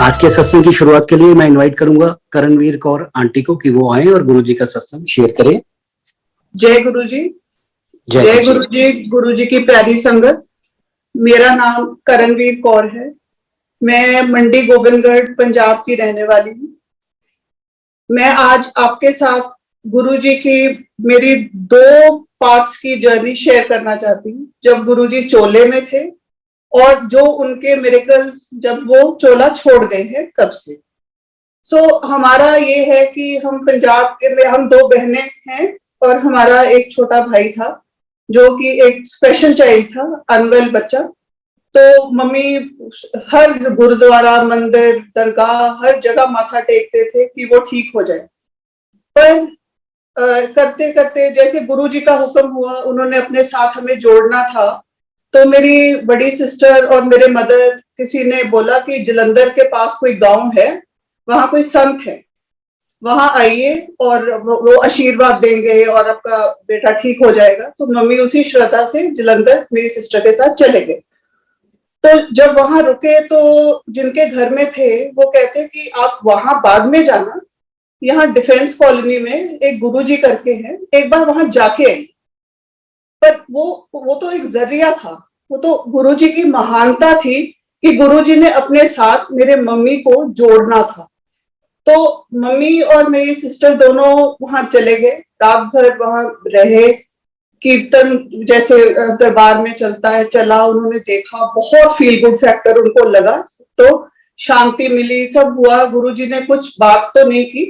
आज के सत्संग की शुरुआत के लिए मैं इनवाइट करूंगा करणवीर कौर आंटी को कि वो आए और गुरुजी का सत्संग शेयर करें। जय गुरु जी। जय गुरु जी। गुरु जी की प्यारी संगत। मेरा नाम करणवीर कौर है। मैं मंडी गोबिंदगढ़ पंजाब की रहने वाली हूँ। मैं आज आपके साथ गुरु जी की मेरी 2 पार्ट्स की जर्नी शेयर करना चाहती हूँ, जब गुरु जी चोले में थे और जो उनके मिरेकल्स जब वो चोला छोड़ गए हैं कब से। हमारा ये है कि हम पंजाब के में हम 2 बहनें हैं और हमारा एक छोटा भाई था जो कि एक स्पेशल चाइल्ड था, अनवेल बच्चा। तो मम्मी हर गुरुद्वारा, मंदिर, दरगाह हर जगह माथा टेकते थे कि वो ठीक हो जाए। पर करते करते जैसे गुरु जी का हुक्म हुआ, उन्होंने अपने साथ हमें जोड़ना था। तो मेरी बड़ी सिस्टर और मेरे मदर किसी ने बोला कि जलंधर के पास कोई गांव है, वहां कोई संत है, वहां आइए और वो आशीर्वाद देंगे और आपका बेटा ठीक हो जाएगा। तो मम्मी उसी श्रद्धा से जलंधर मेरी सिस्टर के साथ चले गए। तो जब वहां रुके तो जिनके घर में थे वो कहते कि आप वहां बाद में जाना, यहाँ डिफेंस कॉलोनी में एक गुरुजी करके हैं, एक बार वहां जाके आइए। पर वो तो एक जरिया था, वो तो गुरुजी की महानता थी कि गुरुजी ने अपने साथ मेरे मम्मी को जोड़ना था। तो मम्मी और मेरी सिस्टर दोनों वहां चले गए, रात भर वहां रहे। कीर्तन जैसे दरबार में चलता है चला, उन्होंने देखा, बहुत फील गुड फैक्टर उनको लगा, तो शांति मिली, सब हुआ। गुरुजी ने कुछ बात तो नहीं की,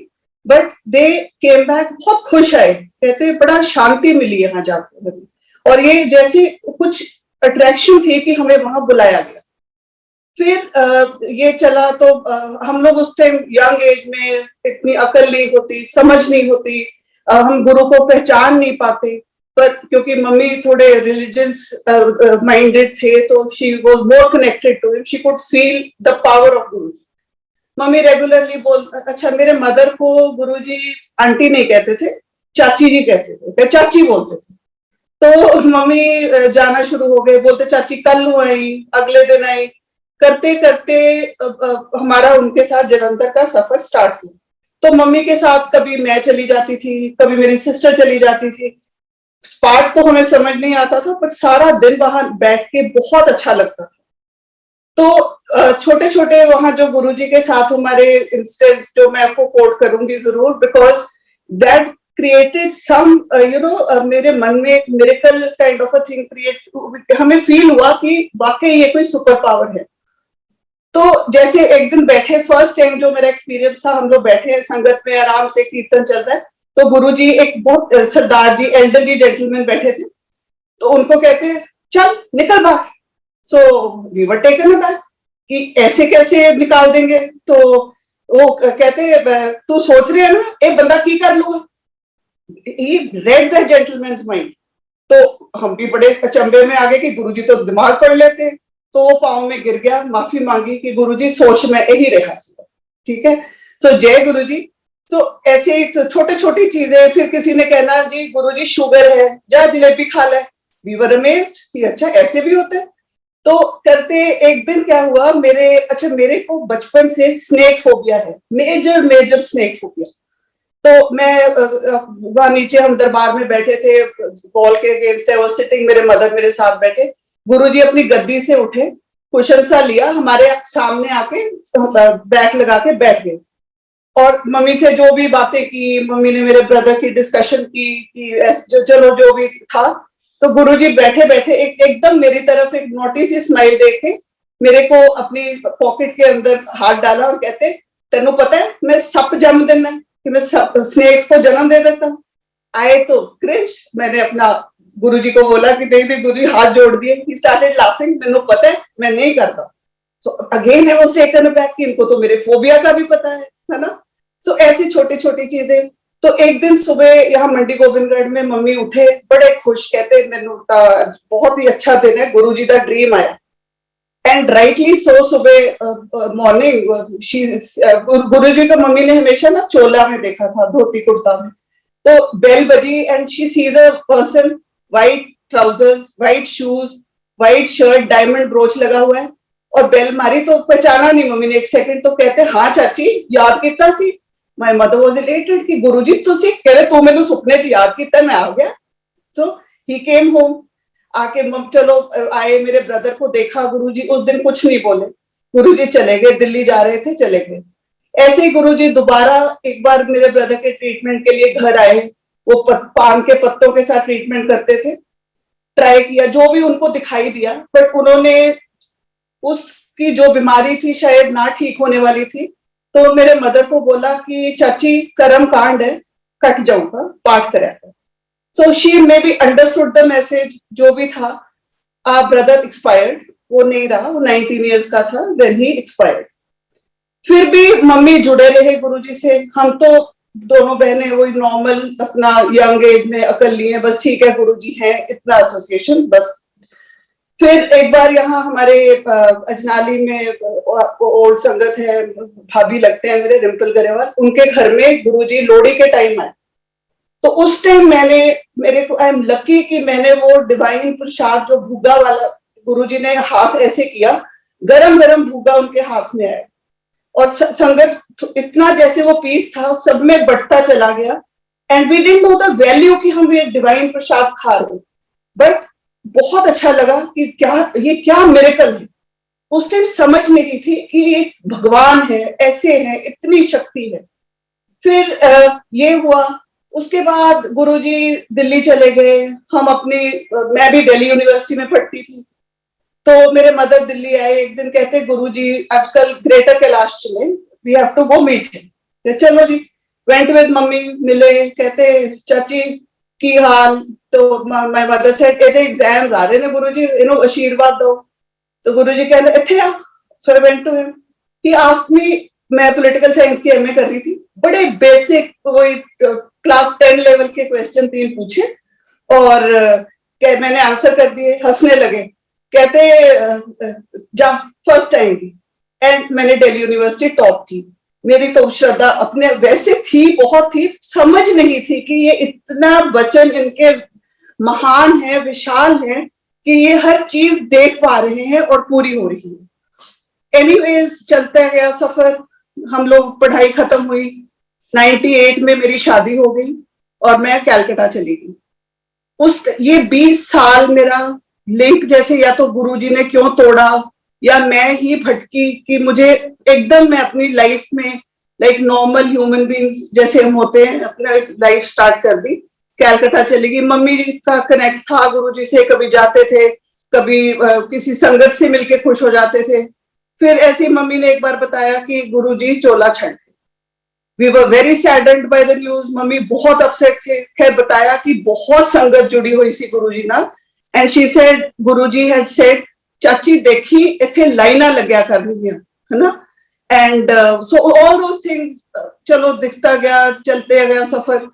बट दे केम बैक, बहुत खुश आए, कहते बड़ा शांति मिली यहाँ जाकर। और ये जैसे कुछ अट्रैक्शन थी कि हमें वहां बुलाया गया। फिर ये चला तो हम लोग उस टाइम यंग एज में इतनी अकल नहीं होती, समझ नहीं होती, हम गुरु को पहचान नहीं पाते। पर क्योंकि मम्मी थोड़े रिलीजियस माइंडेड थे तो she was more connected to him, she could feel the power of guru. Mummy regularly अच्छा, मेरे मदर को गुरुजी आंटी नहीं कहते थे, चाची जी कहते थे, चाची बोलते थे। तो मम्मी जाना शुरू हो गए, बोलते चाची कल आई, अगले दिन आई। करते करते हमारा उनके साथ जलंधर का सफर स्टार्ट हुआ। तो मम्मी के साथ कभी मैं चली जाती थी, कभी मेरी सिस्टर चली जाती थी। पाठ तो हमें समझ नहीं आता था, पर सारा दिन वहां बैठ के बहुत अच्छा लगता था। तो छोटे छोटे वहां जो गुरुजी के साथ हमारे इंस्टेंट्स, जो मैं आपको कोट करूंगी जरूर, बिकॉज दैट क्रिएटेड सम मेरे मन में एक miracle kind of a thing create, हमें फील हुआ कि वाकई ये कोई सुपर पावर है। तो जैसे एक दिन बैठे, फर्स्ट टाइम जो मेरा एक्सपीरियंस था, हम लोग बैठे हैं संगत में, आराम से कीर्तन चल रहा है, तो गुरुजी एक बहुत सरदार जी, एल्डरली जेंटलमैन बैठे थे, तो उनको कहते चल निकल बाहर। So we were taken aback कि ऐसे कैसे निकाल देंगे। तो वो कहते तू सोच रहे है ना एक बंदा की कर लूंगा। ही रेड द जेंटलमैन्स माइंड। तो हम भी बड़े अचंभे में आ गए कि गुरुजी तो दिमाग पढ़ लेते हैं। तो वो पाँव में गिर गया, माफी मांगी कि गुरुजी सोच में यही रहा, ठीक है। सो जय गुरुजी। तो ऐसे तो छोटे छोटी चीजें। फिर किसी ने कहना जी गुरुजी शुगर है, जा जलेबी खा ले। वी वर अमेज्ड कि अच्छा ऐसे भी होते हैं। तो करते एक दिन क्या हुआ, मेरे को बचपन से स्नेक फोबिया है, मेजर स्नेक फोबिया। तो मैं वहां नीचे हम दरबार में बैठे थे, वॉल के अगेंस्ट है वो सिटिंग, मेरे मदर मेरे साथ बैठे। गुरुजी अपनी गद्दी से उठे, कुशन सा लिया, हमारे सामने आके बैक लगा के बैठ गए और मम्मी से जो भी बातें की, मम्मी ने मेरे ब्रदर की डिस्कशन की कि चलो जो भी था। तो गुरुजी बैठे बैठे एकदम मेरी तरफ एक नोटी सी स्माइल देके मेरे को अपनी पॉकेट के अंदर हाथ डाला और कहते तेनू पता है मैं सप जन्म देना है, कि मैं स्नेक्स को जन्म दे देता हूँ। आए तो क्रिंज। मैंने अपना गुरुजी को बोला कि नहीं गुरुजी, हाथ जोड़ दिए। ही स्टार्टेड लाफिंग, मैंने पता है मैं नहीं करता। So again I was taken aback कि इनको तो मेरे फोबिया का भी पता है ना। सो ऐसी छोटी छोटी चीजें। तो एक दिन सुबह यहाँ मंडी गोबिंदगढ़ में मम्मी उठे बड़े खुश, कहते मैंने बहुत ही अच्छा दिन है, गुरुजी का ड्रीम आया। एंड राइटली सो सुबह मॉर्निंग गुरुजी को मम्मी ने हमेशा ना चोला में देखा था, धोती कुर्ता में। तो बेल बजी and she sees a person, white trousers, white shoes, white shirt, diamond broach लगा हुआ है और बेल मारी तो पहचाना नहीं मम्मी ने, एक सेकंड तो कहते हाँ चाची याद किता सी। माय मदर वाज इलेटेड कि गुरुजी तुसी कह रहे तू मैंने सुपने च याद किता, मैं आ गया। तो ही केम होम, आके चलो आए, मेरे ब्रदर को देखा गुरुजी, उस दिन कुछ नहीं बोले, गुरुजी चले गए, दिल्ली जा रहे थे चले गए। ऐसे ही गुरुजी दोबारा एक बार मेरे ब्रदर के ट्रीटमेंट के लिए घर आए, वो पान के पत्तों के साथ ट्रीटमेंट करते थे, ट्राई किया जो भी उनको दिखाई दिया, बट उन्होंने उसकी जो बीमारी थी शायद ना ठीक होने वाली थी। तो मेरे मदर को बोला कि चाची कर्म कांड है, कट जाऊंगा, पाठ कराया। So she may be understood the message, जो भी था। ब्रदर एक्सपायर्ड, वो नहीं रहा, वो 19 ईयर्स का था व्हेन ही एक्सपायर्ड। फिर भी मम्मी जुड़े रहे गुरुजी से। हम तो दोनों बहनें वही नॉर्मल अपना यंग एज में अकल लिए, बस ठीक है गुरुजी हैं, इतना एसोसिएशन बस। फिर एक बार यहाँ हमारे अजनाली में ओल्ड संगत है, भाभी लगते हैं मेरे, रिम्पल गरेवाल, उनके घर में गुरुजी लोहड़ी के टाइम आए। तो उस टाइम मेरे को आई एम लकी कि मैंने वो डिवाइन प्रसाद जो भूगा वाला, गुरुजी ने हाथ ऐसे किया, गरम गरम भूगा उनके हाथ में आया, और संगत इतना जैसे वो पीस था सब में बढ़ता चला गया। And we didn't know the value कि हम ये डिवाइन प्रसाद खा रहे, बट बहुत अच्छा लगा कि ये क्या मिरेकल है। उस टाइम समझ नहीं थी कि ये भगवान है, ऐसे है, इतनी शक्ति है। फिर ये हुआ। उसके बाद गुरुजी दिल्ली चले गए, हम मैं भी दिल्ली यूनिवर्सिटी में पढ़ती थी, तो मेरे मदर दिल्ली आए। एक दिन कहते गुरुजी आजकल ग्रेटर कैलाश चले, we have to go meet him. चलो जी, वेंट विद मम्मी, मिले, कहते चाची की हाल। तो माय मदर सेड एदे एग्जाम्स आ रहे ने गुरुजी, इन्हों आशीर्वाद दो। तो गुरुजी कहते इत्थे आ। So I went to him, he asked me, मैं पॉलिटिकल साइंस की एमए कर रही थी, बड़े बेसिक कोई क्लास 10 लेवल के क्वेश्चन 3 पूछे और मैंने आंसर कर दिए, हंसने लगे। कहते जा फर्स्ट टाइम की, एंड मैंने दिल्ली यूनिवर्सिटी टॉप की। मेरी तो श्रद्धा अपने वैसे थी, बहुत थी, समझ नहीं थी कि ये इतना वचन इनके महान है, विशाल है कि ये हर चीज देख पा रहे हैं और पूरी हो रही है। एनीवेज चलता गया सफर, हम लोग पढ़ाई खत्म हुई, 98 में मेरी शादी हो गई और मैं कलकत्ता चली गई। ये 20 साल मेरा लिंक जैसे या तो गुरुजी ने क्यों तोड़ा या मैं ही भटकी कि मुझे एकदम मैं अपनी लाइफ में लाइक नॉर्मल ह्यूमन बींग्स जैसे हम होते हैं अपना लाइफ स्टार्ट कर दी। कलकत्ता चली गई। मम्मी का कनेक्ट था गुरुजी से, कभी जाते थे, कभी किसी संगत से मिलके खुश हो जाते थे। फिर ऐसी मम्मी ने एक बार बताया कि गुरुजी चोला छड़ गए। We were very saddened by the news. Mummy बहुत अपसेट थे। खैर बताया कि बहुत संगत जुड़ी हुई सी गुरुजी नाल, and she said Guruji had said चाची देखी इत्थे लाइना लग्या करनियां, है ना। And so all those things चलो दिखता गया, चलते गया सफर।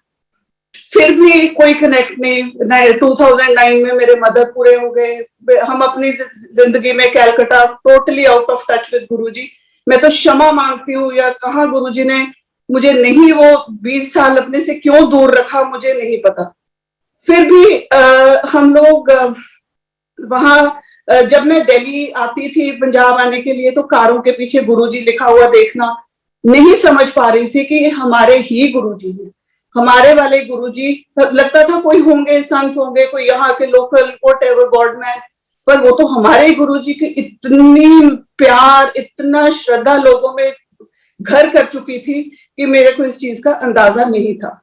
फिर भी कोई कनेक्ट नहीं। 2009 में मेरे मदर पूरे हो गए। हम अपनी जिंदगी में Calcutta totally out of touch with Guruji. मैं तो क्षमा मांगती हूँ, या कहा गुरुजी ने मुझे नहीं वो 20 साल अपने से क्यों दूर रखा, मुझे नहीं पता। फिर भी हम लोग वहां जब मैं दिल्ली आती थी पंजाब आने के लिए, तो कारों के पीछे गुरुजी लिखा हुआ देखना, नहीं समझ पा रही थी कि हमारे ही गुरुजी हैं, हमारे वाले गुरुजी। लगता था कोई होंगे, संत होंगे, कोई यहाँ के लोकल व्हाटएवर गॉडमैन, पर वो तो हमारे ही गुरुजी की इतनी प्यार, इतना श्रद्धा लोगों में घर कर चुकी थी कि मेरे को इस चीज का अंदाजा नहीं था।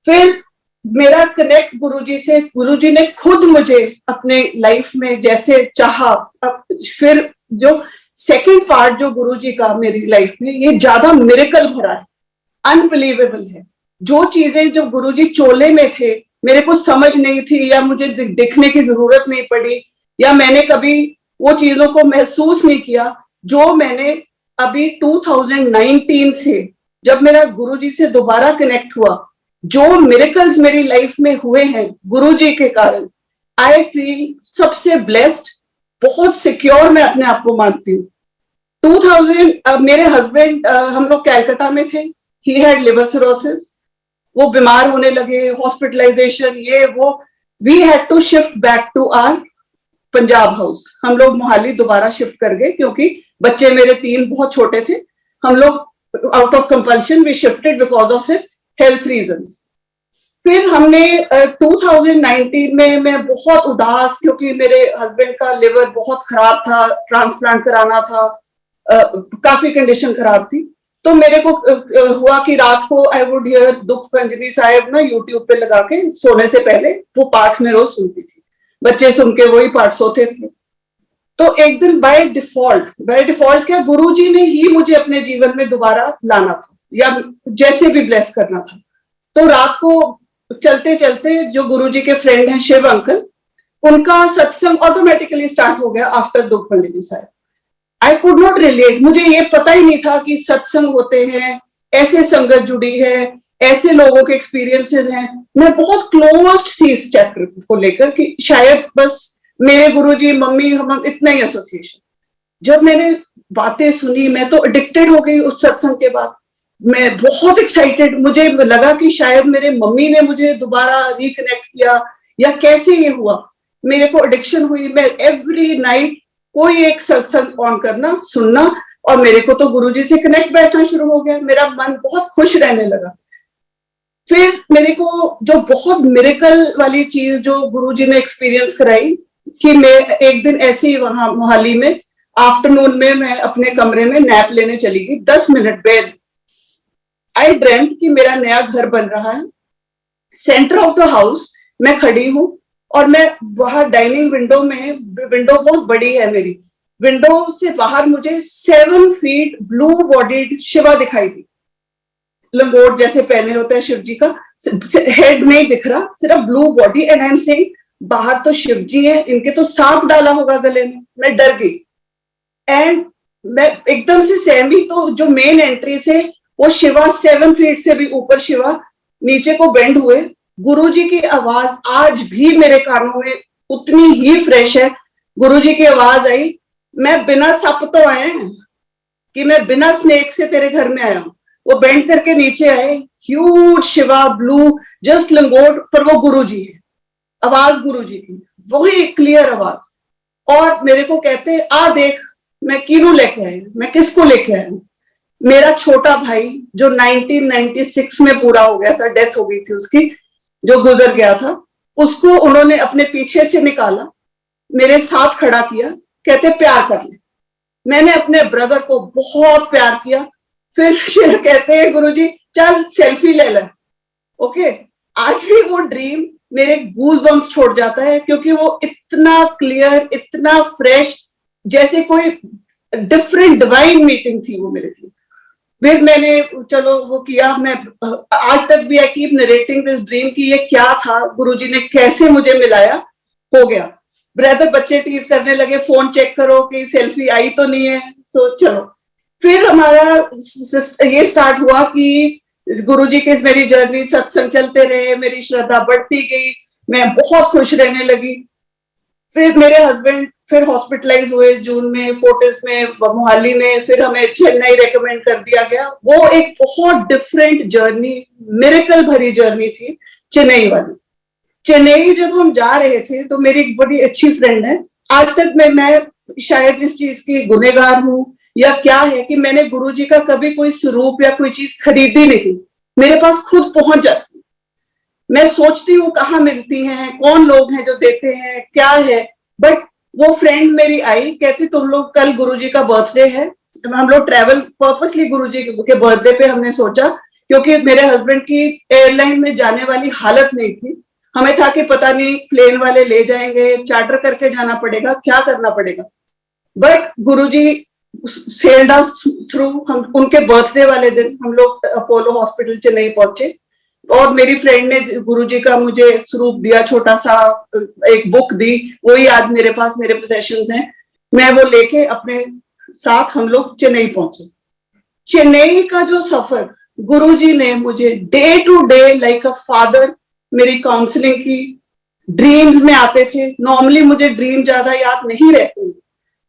फिर मेरा कनेक्ट गुरुजी से, गुरुजी ने खुद मुझे अपने लाइफ में जैसे चाहा। फिर जो सेकंड पार्ट जो गुरुजी का मेरी लाइफ में, ये ज्यादा मिरेकल भरा है, अनबिलीवेबल है। जो चीजें जो गुरुजी चोले में थे मेरे को समझ नहीं थी, या मुझे दिखने की जरूरत नहीं पड़ी, या मैंने कभी वो चीजों को महसूस नहीं किया, जो मैंने अभी 2019 से जब मेरा गुरुजी से दोबारा कनेक्ट हुआ, जो मिरेकल्स मेरी लाइफ में हुए हैं गुरुजी के कारण, आई फील सबसे ब्लेस्ड, बहुत सिक्योर मैं अपने आप को मानती हूँ। 2000 मेरे हस्बैंड, हम लोग कलकत्ता में थे, ही हैड लिवर सिरोसिस, वो बीमार होने लगे, हॉस्पिटलाइजेशन, ये वो, we had to shift back to our Punjab house. हम लोग मोहाली दोबारा शिफ्ट कर गए क्योंकि बच्चे मेरे 3 बहुत छोटे थे। हम लोग out of compulsion we shifted because of his health reasons. फिर हमने 2019 में मैं बहुत उदास, क्योंकि मेरे हस्बैंड का लिवर बहुत खराब था, ट्रांसप्लांट कराना था, काफी कंडीशन खराब थी। तो मेरे को हुआ कि रात को आई वुड हियर दुख भंजनी साहिब ना यूट्यूब पे लगा के सोने से पहले वो पाठ में रोज सुनती थी, बच्चे सुन के वही पाठ सोते थे। तो एक दिन बाय डिफॉल्ट क्या, गुरुजी ने ही मुझे अपने जीवन में दोबारा लाना था या जैसे भी ब्लेस करना था। तो रात को चलते चलते जो गुरुजी के फ्रेंड हैं शिव अंकल, उनका सत्संग ऑटोमेटिकली स्टार्ट हो गया after Dukh Bhanjani Sahib. I could not relate, मुझे ये पता ही नहीं था कि सत्संग होते हैं, ऐसे संगत जुड़ी है, ऐसे लोगों के एक्सपीरियंसेस हैं। मैं बहुत क्लोज थी इस चैप्टर को लेकर कि शायद बस मेरे गुरुजी मम्मी हम इतना ही एसोसिएशन। जब मैंने बातें सुनी मैं तो एडिक्टेड हो गई उस सत्संग के बाद। मैं बहुत एक्साइटेड, मुझे लगा कि शायद मेरे मम्मी ने मुझे दोबारा रिकनेक्ट किया या कैसे ये हुआ। मेरे को एडिक्शन हुई, मैं एवरी नाइट कोई एक सत्संग ऑन करना, सुनना, और मेरे को तो गुरुजी से कनेक्ट बैठना शुरू हो गया। मेरा मन बहुत खुश रहने लगा। फिर मेरे को जो बहुत मिरेकल वाली चीज जो गुरुजी ने एक्सपीरियंस कराई कि मैं एक दिन ऐसे ही वहां मोहाली में आफ्टरनून में मैं अपने कमरे में नैप लेने चली गई, 10 मिनट बेड। आई ड्रीम्ड कि मेरा नया घर बन रहा है, सेंटर ऑफ द हाउस मैं खड़ी हूं और मैं बाहर डाइनिंग विंडो में, विंडो बहुत बड़ी है मेरी, विंडो से बाहर मुझे 7 फीट ब्लू बॉडीड शिवा दिखाई दी, लंगोट जैसे पहने होते हैं शिव जी का, हेड नहीं दिख रहा, सिर्फ blue body. And I am saying बाहर तो शिव जी है, इनके तो सांप डाला होगा गले में। मैं डर गई एंड मैं एकदम से सहमी। तो जो मेन एंट्री से वो शिवा 7 फीट से भी ऊपर शिवा नीचे को बेंड हुए। गुरुजी की आवाज आज भी मेरे कानों में उतनी ही फ्रेश है। गुरुजी की आवाज आई, मैं बिना सप तो आए हैं कि मैं बिना स्नेक से तेरे घर में आया हूं। वो बेंड करके नीचे आए, ह्यूज शिवा ब्लू, जस्ट लंगोट, पर वो गुरुजी है, आवाज गुरुजी की, वही क्लियर आवाज। और मेरे को कहते आ देख मैं किनू लेके आया, मैं किसको लेके आया हूं। मेरा छोटा भाई जो 1996 में पूरा हो गया था, डेथ हो गई थी उसकी, जो गुजर गया था, उसको उन्होंने अपने पीछे से निकाला, मेरे साथ खड़ा किया, कहते प्यार कर ले। मैंने अपने ब्रदर को बहुत प्यार किया। फिर कहते हैं गुरुजी चल सेल्फी ले ले। ओके, आज भी वो ड्रीम मेरे गूज बम्स छोड़ जाता है क्योंकि वो इतना क्लियर, इतना फ्रेश, जैसे कोई डिफरेंट डिवाइन मीटिंग थी वो मेरे लिए। फिर मैंने चलो वो किया, मैं आज तक भी I keep narrating this dream कि ये क्या था, गुरुजी ने कैसे मुझे मिलाया। हो गया, ब्रदर बच्चे टीज करने लगे, फोन चेक करो कि सेल्फी आई तो नहीं है। सो चलो, फिर हमारा ये स्टार्ट हुआ कि गुरुजी के मेरी जर्नी, सत्संग चलते रहे, मेरी श्रद्धा बढ़ती गई, मैं बहुत खुश रहने लगी। फिर मेरे हस्बैंड फिर हॉस्पिटलाइज हुए जून में, फोर्टिस में, मोहाली में, फिर हमें चेन्नई रेकमेंड कर दिया गया। वो एक बहुत डिफरेंट जर्नी, मिरेकल भरी जर्नी थी चेन्नई वाली। चेन्नई जब हम जा रहे थे तो मेरी एक बड़ी अच्छी फ्रेंड है, आज तक मैं शायद इस चीज की गुनहगार हूं या क्या है कि मैंने गुरुजी का कभी कोई स्वरूप या कोई चीज खरीदी नहीं, मेरे पास खुद पहुंच जाती। मैं सोचती हूँ कहाँ मिलती हैं, कौन लोग हैं जो देते हैं, क्या है। बट वो फ्रेंड मेरी आई, कहती तुम लोग कल गुरुजी का बर्थडे है। हम लोग ट्रैवल पर्पसली गुरुजी के बर्थडे पे हमने सोचा, क्योंकि मेरे हस्बैंड की एयरलाइन में जाने वाली हालत नहीं थी। हमें था कि पता नहीं प्लेन वाले ले जाएंगे, चार्टर करके जाना पड़ेगा, क्या करना पड़ेगा। But Guruji sailed us through. हम उनके बर्थडे वाले दिन हम लोग अपोलो हॉस्पिटल चेन्नई पहुंचे और मेरी फ्रेंड ने गुरुजी का मुझे स्वरूप दिया, छोटा सा एक बुक दी, वही आज मेरे पास मेरे पोजेशंस हैं। मैं वो लेके अपने साथ हम लोग चेन्नई पहुंचे। चेन्नई का जो सफर, गुरुजी ने मुझे day to day like a father मेरी काउंसलिंग की। ड्रीम्स में आते थे, नॉर्मली मुझे ड्रीम ज्यादा याद नहीं रहते,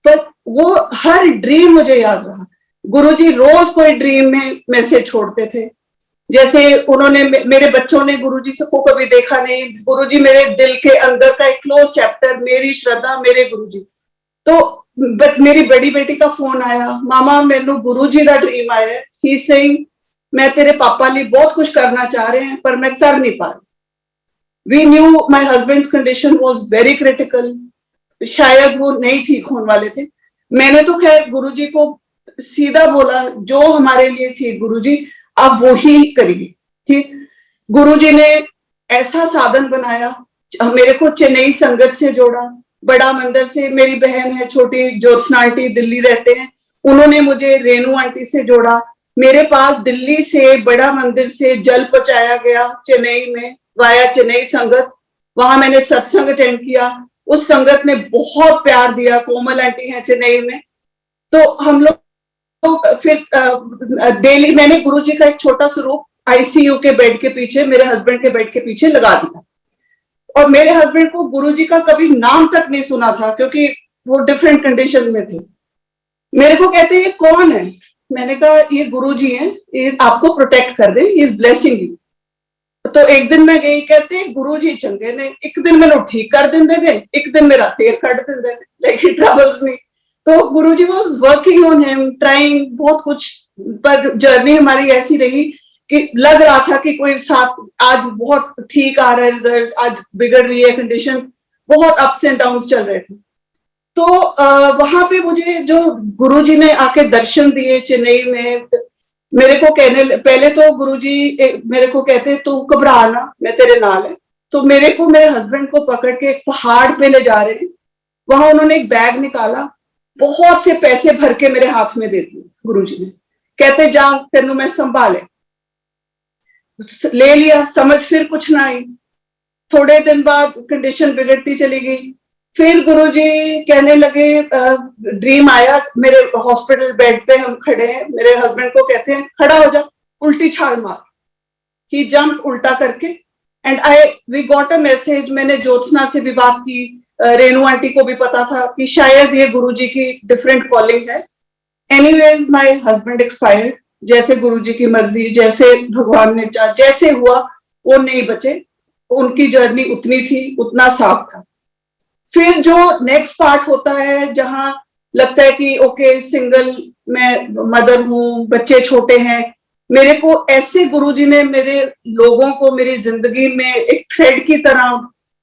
पर वो हर ड्रीम मुझे याद रहा। गुरुजी रोज कोई ड्रीम में मैसेज छोड़ते थे। जैसे उन्होंने मेरे बच्चों ने गुरुजी से को कभी देखा नहीं, गुरुजी मेरे दिल के अंदर का एक क्लोज चैप्टर, मेरी श्रद्धा मेरे गुरुजी। तो मेरी बड़ी बेटी का फोन आया, मामा मैनू गुरुजी का ड्रीम आया है, ही सेइंग मैं तेरे पापा लिए बहुत कुछ करना चाह रहे हैं पर मैं कर नहीं पा रही। We knew my husband condition was very critical, शायद वो नहीं ठीक होने वाले थे। मैंने तो खैर गुरुजी को सीधा बोला, जो हमारे लिए ठीक गुरुजी आप वो ही करिए, ठीक। गुरुजी ने ऐसा साधन बनाया, मेरे को चेन्नई संगत से जोड़ा, बड़ा मंदिर से मेरी बहन है छोटी ज्योत्सना आंटी दिल्ली रहते हैं, उन्होंने मुझे रेणु आंटी से जोड़ा। मेरे पास दिल्ली से बड़ा मंदिर से जल पहुंचाया गया चेन्नई में वाया चेन्नई संगत, वहां मैंने सत्संग अटेंड किया, उस संगत ने बहुत प्यार दिया। कोमल आंटी है चेन्नई में, तो हम लोग फिर डेली मैंने गुरुजी का एक छोटा स्वरूप आईसीयू के बेड के पीछे, मेरे हस्बैंड के बेड के पीछे लगा दिया। और मेरे हस्बैंड को गुरुजी का कभी नाम तक नहीं सुना था क्योंकि वो डिफरेंट कंडीशन में थे। मेरे को कहते ये कौन है, मैंने कहा ये गुरुजी हैं, ये आपको प्रोटेक्ट कर रहे हैं, ही इज ब्लेसिंग यू। तो एक दिन मैं गई, कहते गुरुजी चंगे ने, एक दिन मैंने ठीक कर देंगे ने, एक दिन मेरा तेर कट देंगे, लाइक ही ट्रैवल्स मी। तो Guruji was working on him, trying बहुत कुछ, पर जर्नी हमारी ऐसी रही कि लग रहा था कि कोई साथ, आज बहुत ठीक आ रहा है रिजल्ट, आज बिगड़ रही है कंडीशन, बहुत अप्स एंड डाउन्स चल रहे थे। तो वहां पे मुझे जो गुरुजी ने आके दर्शन दिए चेन्नई में, मेरे को कहने, पहले तो गुरुजी मेरे को कहते तू घबरा ना, मैं तेरे नाल है। तो मेरे को मेरे हस्बैंड को पकड़ के एक पहाड़ पे ले जा रहे हैं, वहां उन्होंने एक बैग निकाला, बहुत से पैसे भर के मेरे हाथ में दे दिए गुरुजी ने, कहते जा तेनू मैं संभाले। ले लिया, समझ फिर कुछ ना आई। थोड़े दिन बाद कंडीशन बिगड़ती चली गई। फिर गुरुजी कहने लगे, ड्रीम आया, मेरे हॉस्पिटल बेड पे हम खड़े हैं, मेरे हस्बैंड को कहते हैं खड़ा हो जा, उल्टी छाल मार। ही जंप उल्टा करके, and we got a message. मैंने ज्योत्सना से भी बात की, रेणु आंटी को भी पता था कि शायद ये गुरुजी की डिफरेंट कॉलिंग है। एनीवेज माय हस्बैंड एक्सपायर्ड, जैसे गुरुजी की मर्जी, जैसे भगवान ने चाहा, जैसे हुआ वो नहीं बचे। उनकी जर्नी उतनी थी, उतना साफ था। फिर जो नेक्स्ट पार्ट होता है, जहां लगता है कि ओके सिंगल मैं मदर हूं, बच्चे छोटे हैं, मेरे को ऐसे गुरुजी ने मेरे लोगों को मेरी जिंदगी में एक थ्रेड की तरह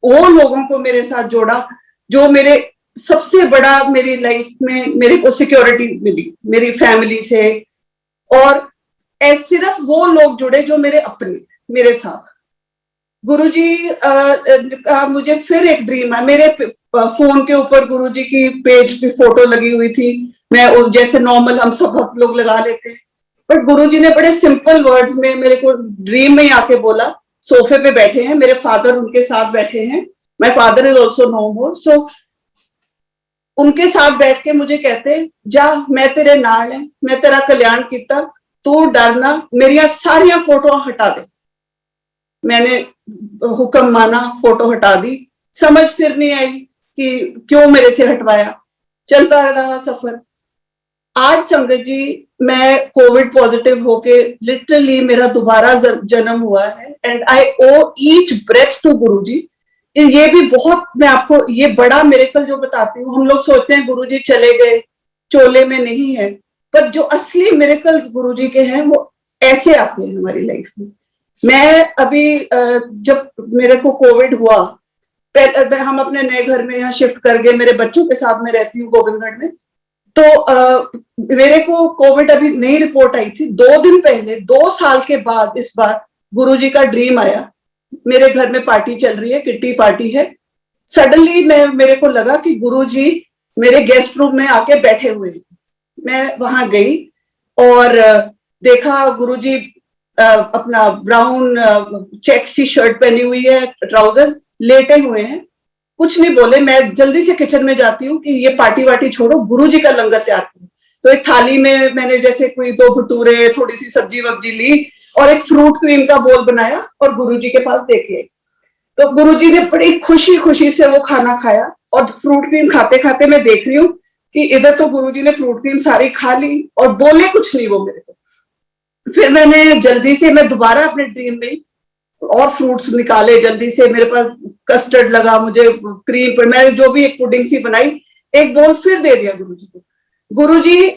वो लोगों को मेरे साथ जोड़ा, जो मेरे सबसे बड़ा मेरी लाइफ में मेरे को सिक्योरिटी मिली मेरी फैमिली से। और सिर्फ वो लोग जुड़े जो मेरे अपने, मेरे साथ। गुरुजी का मुझे फिर एक ड्रीम है, मेरे फोन के ऊपर गुरुजी की पेज की फोटो लगी हुई थी, मैं जैसे नॉर्मल हम सब लोग लगा लेते हैं, बट गुरुजी ने बड़े सिंपल वर्ड्स में मेरे को ड्रीम में ही आके बोला। सोफे पे बैठे हैं, मेरे फादर उनके साथ बैठे हैं, my father is also no more, so उनके साथ बैठ के मुझे कहते जा मैं तेरे नाल है, मैं तेरा कल्याण किया, तू डरना, मेरिया सारिया फोटो हटा दे। मैंने हुक्म माना, फोटो हटा दी। समझ फिर नहीं आई कि क्यों मेरे से हटवाया, चलता रहा सफर। आज संगत जी मैं कोविड पॉजिटिव होके लिटरली मेरा दोबारा जन्म हुआ है, and I owe each breath to Guruji. ये भी बहुत, मैं आपको ये बड़ा मिरेकल जो बताती हूँ, हम लोग सोचते हैं गुरुजी चले गए, चोले में नहीं है, पर जो असली मिरेकल गुरुजी के हैं वो ऐसे आते हैं हमारी लाइफ में। मैं अभी जब मेरे को कोविड हुआ, हम अपने नए घर में यहाँ शिफ्ट कर गए, मेरे बच्चों के साथ में रहती हूँ गोविंदगढ़ में। तो मेरे को कोविड अभी नई रिपोर्ट आई थी, 2 दिन पहले, 2 साल के बाद इस बार गुरुजी का ड्रीम आया। मेरे घर में पार्टी चल रही है, किट्टी पार्टी है। सडनली मेरे को लगा कि गुरुजी मेरे गेस्ट रूम में आके बैठे हुए हैं। मैं वहां गई और देखा गुरुजी अपना ब्राउन चेक सी शर्ट पहनी हुई है, ट्राउजर, लेटे हुए हैं, कुछ नहीं बोले। मैं जल्दी से किचन में जाती हूँ कि ये पार्टी वार्टी छोड़ो, गुरुजी का लंगर तैयार करो। तो एक थाली में मैंने जैसे कोई 2 भटूरे, थोड़ी सी सब्जी वब्जी ली और एक फ्रूट क्रीम का बोल बनाया और गुरुजी के पास देख लिया। तो गुरुजी ने बड़ी खुशी खुशी से वो खाना खाया, और फ्रूट क्रीम खाते खाते मैं देख रही हूँ कि इधर तो गुरुजी ने फ्रूट क्रीम सारी खा ली और बोले कुछ नहीं वो मेरे को। फिर मैंने जल्दी से, मैं दोबारा अपने ड्रीम में और फ्रूट्स निकाले जल्दी से, मेरे पास कस्टर्ड लगा, मुझे क्रीम पर, मैंने जो भी एक पुडिंग सी बनाई, एक बोल फिर दे दिया गुरुजी को। गुरुजी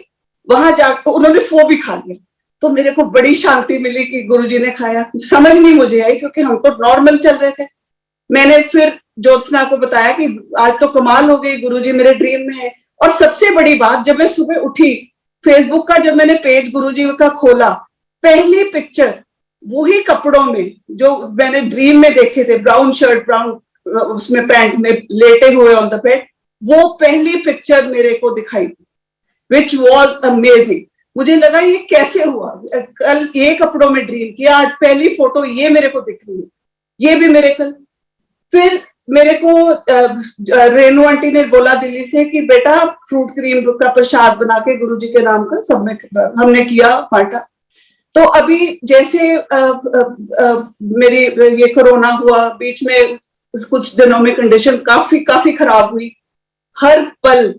वहां जाकर उन्होंने वो भी खा लिया, तो मेरे को बड़ी शांति मिली कि गुरुजी ने खाया। समझ नहीं मुझे आई क्योंकि हम तो नॉर्मल चल रहे थे। मैंने फिर ज्योत्सना को बताया कि आज तो कमाल हो गई, गुरुजी मेरे ड्रीम में है। और सबसे बड़ी बात, जब मैं सुबह उठी, फेसबुक का जब मैंने पेज गुरुजी का खोला, पहली पिक्चर वही कपड़ों में जो मैंने ड्रीम में देखे थे, ब्राउन शर्ट, ब्राउन उसमें पैंट में लेटे हुए ऑन द बेड, वो पहली पिक्चर मेरे को दिखाई थी, विच वॉज अमेजिंग। मुझे लगा ये कैसे हुआ, कल ये कपड़ों में ड्रीम किया, आज पहली फोटो ये मेरे को दिख रही है, ये भी मेरे कल। फिर मेरे को रेनू आंटी ने बोला दिल्ली से कि बेटा फ्रूट क्रीम का प्रसाद बना के गुरुजी के नाम का सब में हमने किया, बांटा। तो अभी जैसे मेरी ये कोरोना हुआ, बीच में कुछ दिनों में कंडीशन काफी खराब हुई, हर पल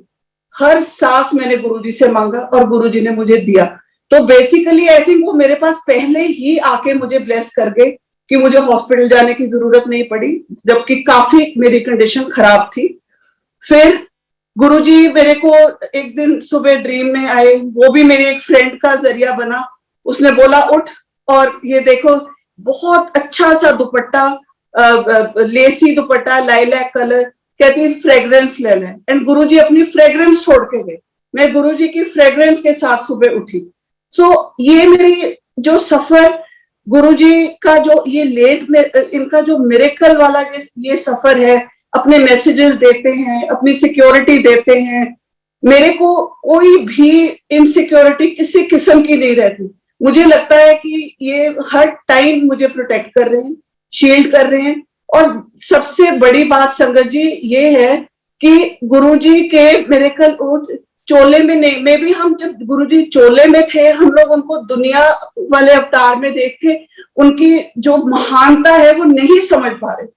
हर सांस मैंने गुरुजी से मांगा और गुरुजी ने मुझे दिया। तो बेसिकली आई थिंक वो मेरे पास पहले ही आके मुझे ब्लेस कर गए कि मुझे हॉस्पिटल जाने की जरूरत नहीं पड़ी, जबकि काफी मेरी कंडीशन खराब थी। फिर गुरुजी मेरे को एक दिन सुबह ड्रीम में आए, वो भी मेरे एक फ्रेंड का जरिया बना। उसने बोला उठ और ये देखो, बहुत अच्छा सा दुपट्टा, लेसी दुपट्टा, लाइलैक कलर, कहती फ्रेग्रेंस ले लें। एंड गुरुजी अपनी फ्रेग्रेंस छोड़ के गए, मैं गुरुजी की फ्रेग्रेंस के साथ सुबह उठी। सो ये मेरी जो सफर गुरुजी का, जो ये लेट में इनका जो मिरेकल वाला ये सफर है, अपने मैसेजेस देते हैं, अपनी सिक्योरिटी देते हैं, मेरे को कोई भी इनसिक्योरिटी किसी किस्म की नहीं रहती। मुझे लगता है कि ये हर टाइम मुझे प्रोटेक्ट कर रहे हैं, शील्ड कर रहे हैं। और सबसे बड़ी बात संगत जी ये है कि गुरुजी के मिरेकल चोले में नहीं, मे भी हम जब गुरुजी चोले में थे, हम लोग उनको दुनिया वाले अवतार में देख के उनकी जो महानता है वो नहीं समझ पा रहे।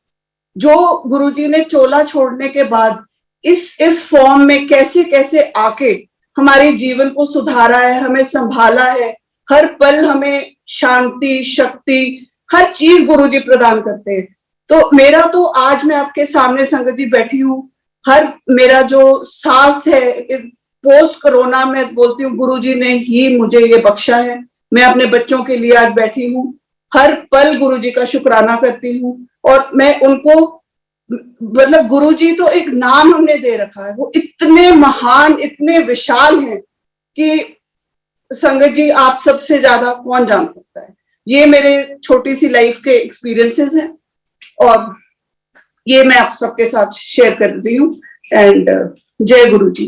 जो गुरुजी ने चोला छोड़ने के बाद इस फॉर्म में कैसे कैसे आके हमारे जीवन को सुधारा है, हमें संभाला है, हर पल हमें शांति, शक्ति, हर चीज गुरुजी प्रदान करते हैं। तो मेरा तो आज मैं आपके सामने संगत जी बैठी हूँ, हर मेरा जो सांस है पोस्ट कोरोना में बोलती हूँ गुरुजी ने ही मुझे ये बख्शा है। मैं अपने बच्चों के लिए आज बैठी हूँ, हर पल गुरुजी का शुक्राना करती हूँ। और मैं उनको, मतलब गुरुजी तो एक नाम हमने दे रखा है, वो इतने महान, इतने विशाल हैं कि संगत जी आप सबसे ज्यादा कौन जान सकता है। ये मेरे छोटी सी लाइफ के एक्सपीरियंसेस हैं और ये मैं आप सबके साथ शेयर कर रही हूँ। एंड जय गुरुजी।